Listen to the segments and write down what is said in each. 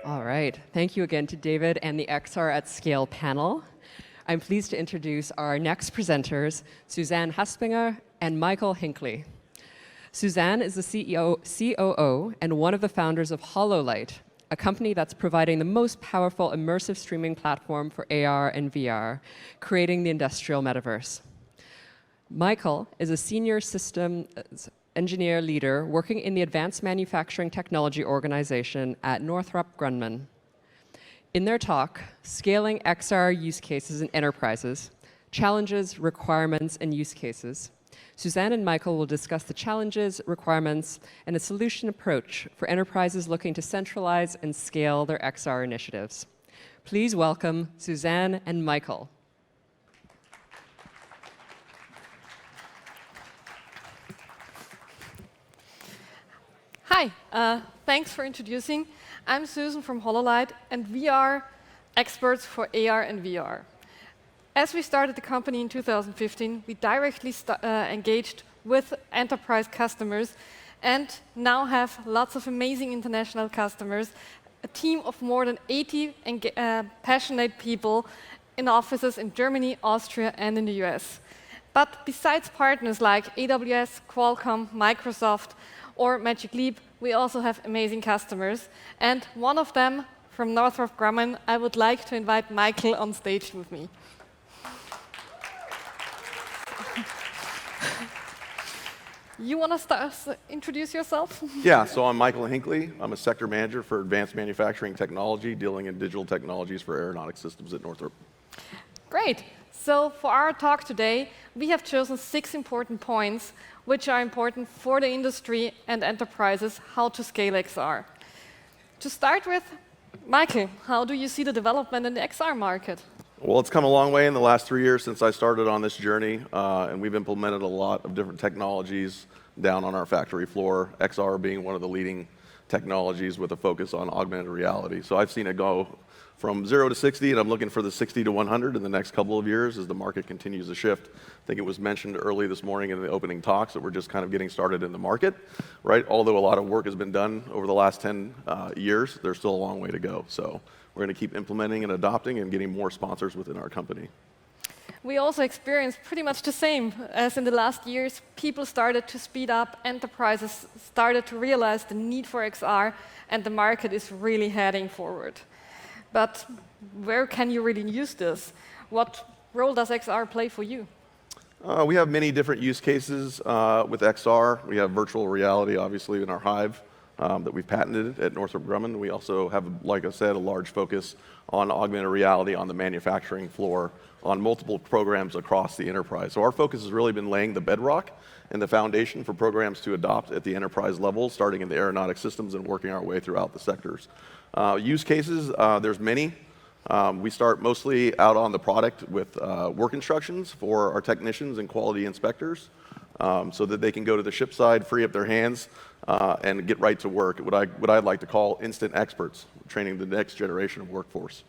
All right. Thank you again to David and the XR at Scale panel. I'm pleased to introduce our next presenters, Susanne Haspinger and Michael Hinckley. Susanne is the COO and one of the founders of Holo-Light, a company that's providing the most powerful immersive streaming platform for AR and VR, creating the industrial metaverse. Michael is a senior systems engineer leader working in the Advanced Manufacturing Technology organization at Northrop Grumman. In their talk, Scaling XR Use Cases in Enterprises, Challenges, Requirements, and Use Cases, Susanne and Michael will discuss the challenges, requirements, and a solution approach for enterprises looking to centralize and scale their XR initiatives. Please welcome Susanne and Michael. Hi, thanks for introducing. I'm Susan from Holo-Light, and we are experts for AR and VR. As we started the company in 2015, we directly engaged with enterprise customers and now have lots of amazing international customers, a team of more than 80 passionate people in offices in Germany, Austria, and in the US. But besides partners like AWS, Qualcomm, Microsoft, or Magic Leap, we also have amazing customers. And one of them, from Northrop Grumman, I would like to invite Michael on stage with me. You want to introduce yourself? Yeah, so I'm Michael Hinckley. I'm a sector manager for advanced manufacturing technology, dealing in digital technologies for aeronautic systems at Northrop. Great. So for our talk today, we have chosen 6 important points which are important for the industry and enterprises, how to scale XR. To start with, Michael, how do you see the development in the XR market? Well, it's come a long way in the last 3 years since I started on this journey, and we've implemented a lot of different technologies down on our factory floor, XR being one of the leading technologies with a focus on augmented reality. So I've seen it go from 0 to 60, and I'm looking for the 60 to 100 in the next couple of years as the market continues to shift. I think it was mentioned early this morning in the opening talks that we're just kind of getting started in the market, right? Although a lot of work has been done over the last 10 years, there's still a long way to go. So we're going to keep implementing and adopting and getting more sponsors within our company. We also experienced pretty much the same as in the last years. People started to speed up, enterprises started to realize the need for XR, and the market is really heading forward. But where can you really use this? What role does XR play for you? We have many different use cases with XR. We have virtual reality, obviously, in our Hive that we've patented at Northrop Grumman. We also have, like I said, a large focus on augmented reality on the manufacturing floor on multiple programs across the enterprise. So our focus has really been laying the bedrock and the foundation for programs to adopt at the enterprise level, starting in the aeronautic systems and working our way throughout the sectors. Use cases, there's many. We start mostly out on the product with work instructions for our technicians and quality inspectors so that they can go to the ship side, free up their hands, and get right to work, what I'd like to call instant experts, training the next generation of workforce.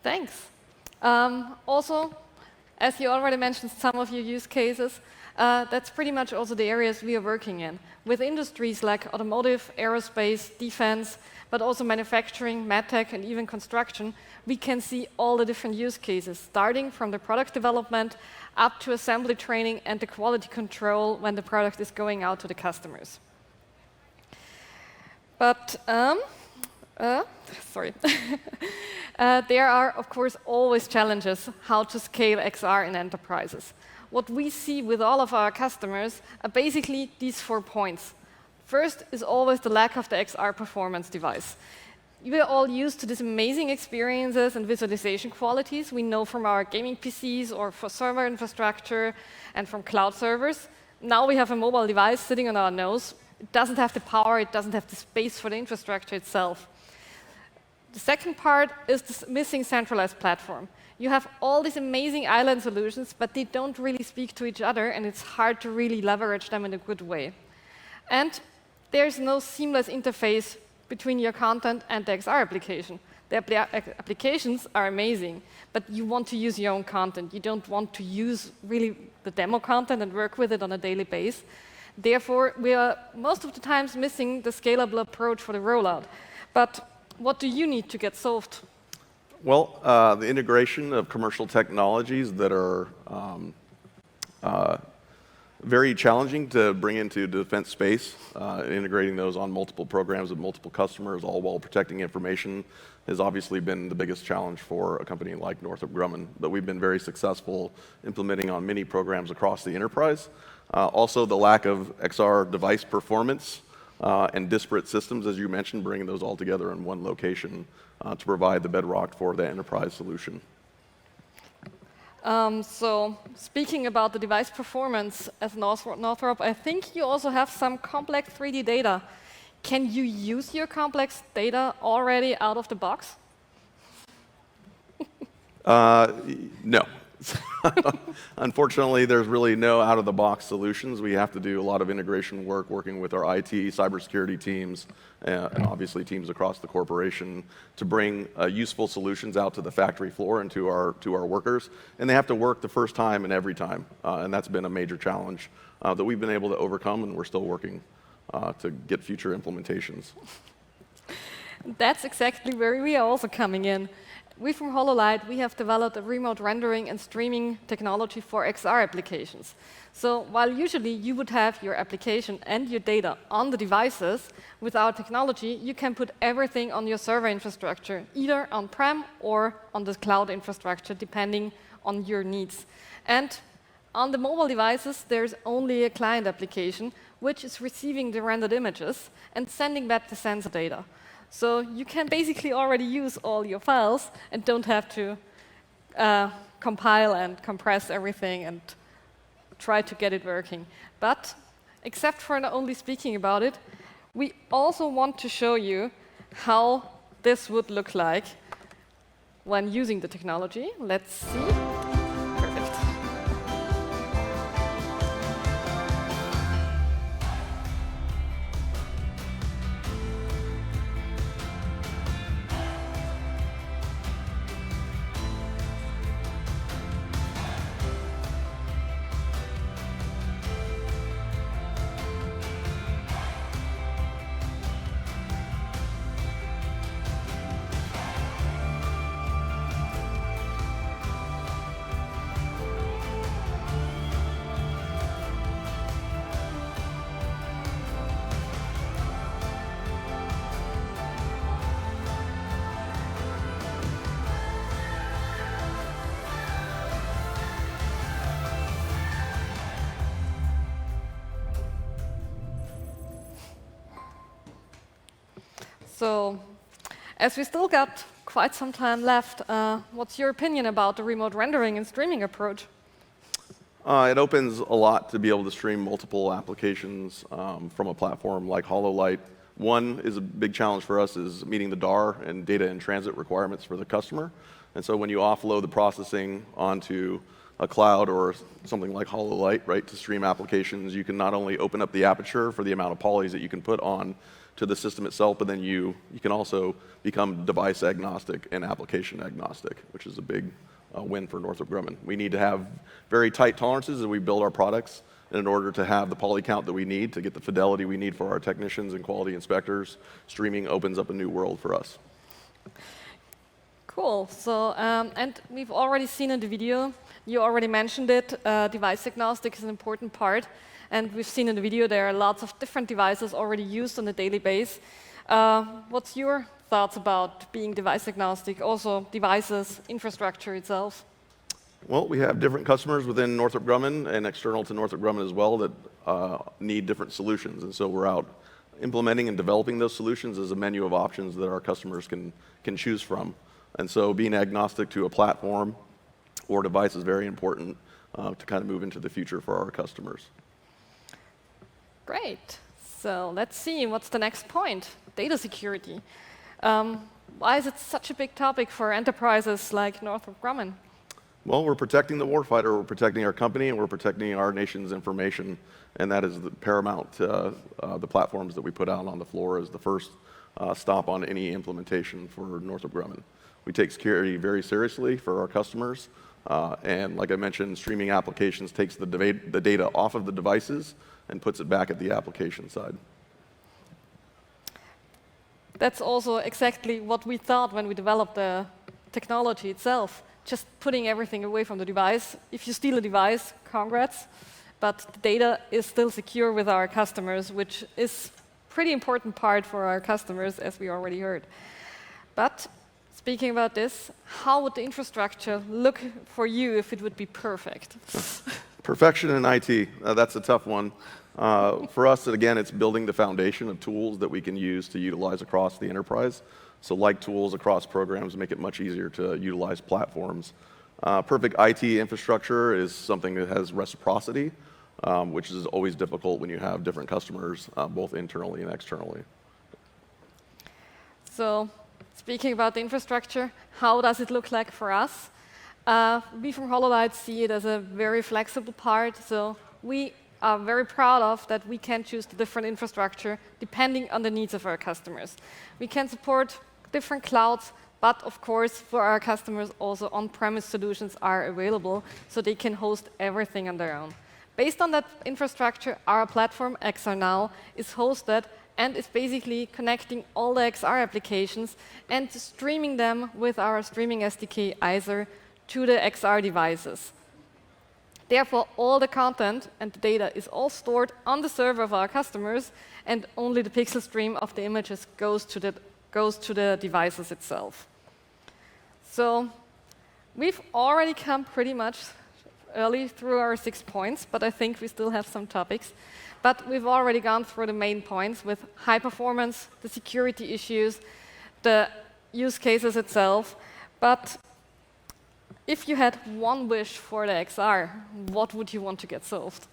Thanks. Also, as you already mentioned some of your use cases, that's pretty much also the areas we are working in. With industries like automotive, aerospace, defense, but also manufacturing, medtech, and even construction, we can see all the different use cases, starting from the product development up to assembly training and the quality control when the product is going out to the customers. But, sorry. There are, of course, always challenges how to scale XR in enterprises. What we see with all of our customers are basically these 4 points. First is always the lack of the XR performance device. We are all used to these amazing experiences and visualization qualities we know from our gaming PCs or for server infrastructure and from cloud servers. Now we have a mobile device sitting on our nose. It doesn't have the power, it doesn't have the space for the infrastructure itself. The second part is this missing centralized platform. You have all these amazing island solutions, but they don't really speak to each other, and it's hard to really leverage them in a good way. And there's no seamless interface between your content and the XR application. The applications are amazing, but you want to use your own content. You don't want to use really the demo content and work with it on a daily basis. Therefore, we are most of the times missing the scalable approach for the rollout. But what do you need to get solved? Well, the integration of commercial technologies that are very challenging to bring into defense space, integrating those on multiple programs with multiple customers, all while protecting information, has obviously been the biggest challenge for a company like Northrop Grumman. But we've been very successful implementing on many programs across the enterprise. Also, the lack of XR device performance and disparate systems, as you mentioned, bringing those all together in one location to provide the bedrock for the enterprise solution. So speaking about the device performance as Northrop, I think you also have some complex 3D data. Can you use your complex data already out of the box? No. Unfortunately, there's really no out-of-the-box solutions. We have to do a lot of integration work working with our IT, cybersecurity teams, and obviously teams across the corporation to bring useful solutions out to the factory floor and to our workers. And they have to work the first time and every time. And that's been a major challenge that we've been able to overcome, and we're still working to get future implementations. That's exactly where we are also coming in. We from Holo-Light, we have developed a remote rendering and streaming technology for XR applications. So while usually you would have your application and your data on the devices, with our technology, you can put everything on your server infrastructure, either on-prem or on the cloud infrastructure, depending on your needs. And on the mobile devices, there's only a client application, which is receiving the rendered images and sending back the sensor data. So you can basically already use all your files and don't have to compile and compress everything and try to get it working. But except for not only speaking about it, we also want to show you how this would look like when using the technology. Let's see. Perfect. So, as we still got quite some time left, what's your opinion about the remote rendering and streaming approach? It opens a lot to be able to stream multiple applications from a platform like Holo-Light. One is a big challenge for us is meeting the DAR and data in transit requirements for the customer. And so when you offload the processing onto a cloud or something like Holo-Light, right, to stream applications, you can not only open up the aperture for the amount of polys that you can put on to the system itself, but then you can also become device agnostic and application agnostic, which is a big win for Northrop Grumman. We need to have very tight tolerances as we build our products, and in order to have the poly count that we need to get the fidelity we need for our technicians and quality inspectors, streaming opens up a new world for us. Cool. So, and we've already seen in the video, you already mentioned it, device agnostic is an important part. And we've seen in the video there are lots of different devices already used on a daily basis. What's your thoughts about being device agnostic, also devices, infrastructure itself? Well, we have different customers within Northrop Grumman and external to Northrop Grumman as well that need different solutions. And so we're out implementing and developing those solutions as a menu of options that our customers can choose from. And so being agnostic to a platform or device is very important to kind of move into the future for our customers. Great. So let's see, what's the next point? Data security. Why is it such a big topic for enterprises like Northrop Grumman? Well, we're protecting the warfighter, we're protecting our company, and we're protecting our nation's information, and that is the paramount to the platforms that we put out on the floor as the first stop on any implementation for Northrop Grumman. We take security very seriously for our customers, And like I mentioned, streaming applications takes the data off of the devices and puts it back at the application side. That's also exactly what we thought when we developed the technology itself. Just putting everything away from the device. If you steal a device, congrats. But the data is still secure with our customers, which is a pretty important part for our customers, as we already heard. But speaking about this, how would the infrastructure look for you if it would be perfect? Perfection in IT, that's a tough one. For us, again, it's building the foundation of tools that we can use to utilize across the enterprise. So like tools across programs make it much easier to utilize platforms. Perfect IT infrastructure is something that has reciprocity, which is always difficult when you have different customers, both internally and externally. So speaking about the infrastructure, how does it look like for us? We from Holo-Light see it as a very flexible part. So we are very proud of that we can choose the different infrastructure depending on the needs of our customers. We can support different clouds, but of course, for our customers, also on-premise solutions are available, so they can host everything on their own. Based on that infrastructure, our platform, XR Now, is hosted and is basically connecting all the XR applications and streaming them with our streaming SDK, Iser, to the XR devices. Therefore, all the content and the data is all stored on the server of our customers, and only the pixel stream of the images goes to the devices itself. So we've already come pretty much early through our 6 points, but I think we still have some topics. But we've already gone through the main points with high performance, the security issues, the use cases itself. But if you had one wish for the XR, what would you want to get solved?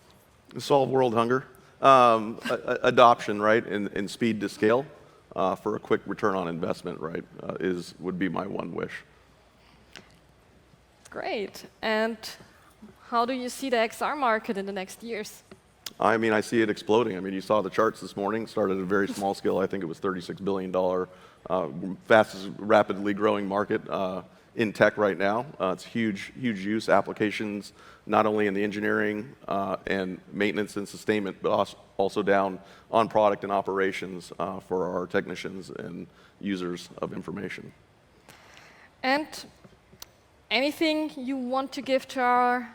Solve world hunger. Adoption, right, and speed to scale for a quick return on investment, right, would be my one wish. Great. And how do you see the XR market in the next years? I mean, I see it exploding. I mean, you saw the charts this morning, started at a very small scale. I think it was $36 billion, fastest rapidly growing market in tech right now. It's huge, huge use applications, not only in the engineering and maintenance and sustainment, but also down on product and operations for our technicians and users of information. And anything you want to give to our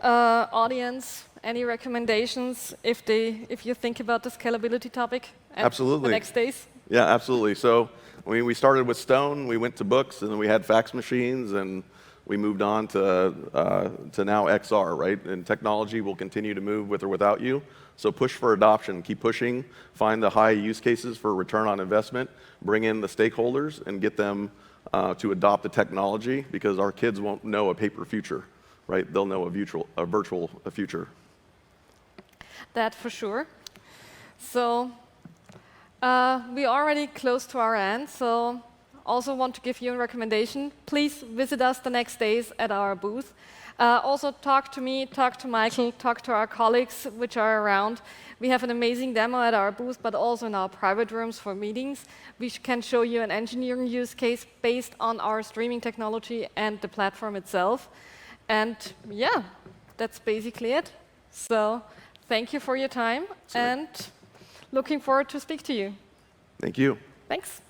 audience? Any recommendations if you think about the scalability topic? Absolutely. The next days? Yeah, absolutely. So we started with stone, we went to books, and then we had fax machines, and we moved on to now XR, right? And technology will continue to move with or without you. So push for adoption, keep pushing, find the high use cases for return on investment, bring in the stakeholders, and get them to adopt the technology, because our kids won't know a paper future, right? They'll know a virtual future. That for sure. So we already close to our end, so also want to give you a recommendation. Please visit us the next days at our booth. Also talk to me, talk to Michael, talk to our colleagues which are around. We have an amazing demo at our booth, but also in our private rooms for meetings. We can show you an engineering use case based on our streaming technology and the platform itself. And yeah, that's basically it. So thank you for your time, and looking forward to speak to you. Thank you. Thanks.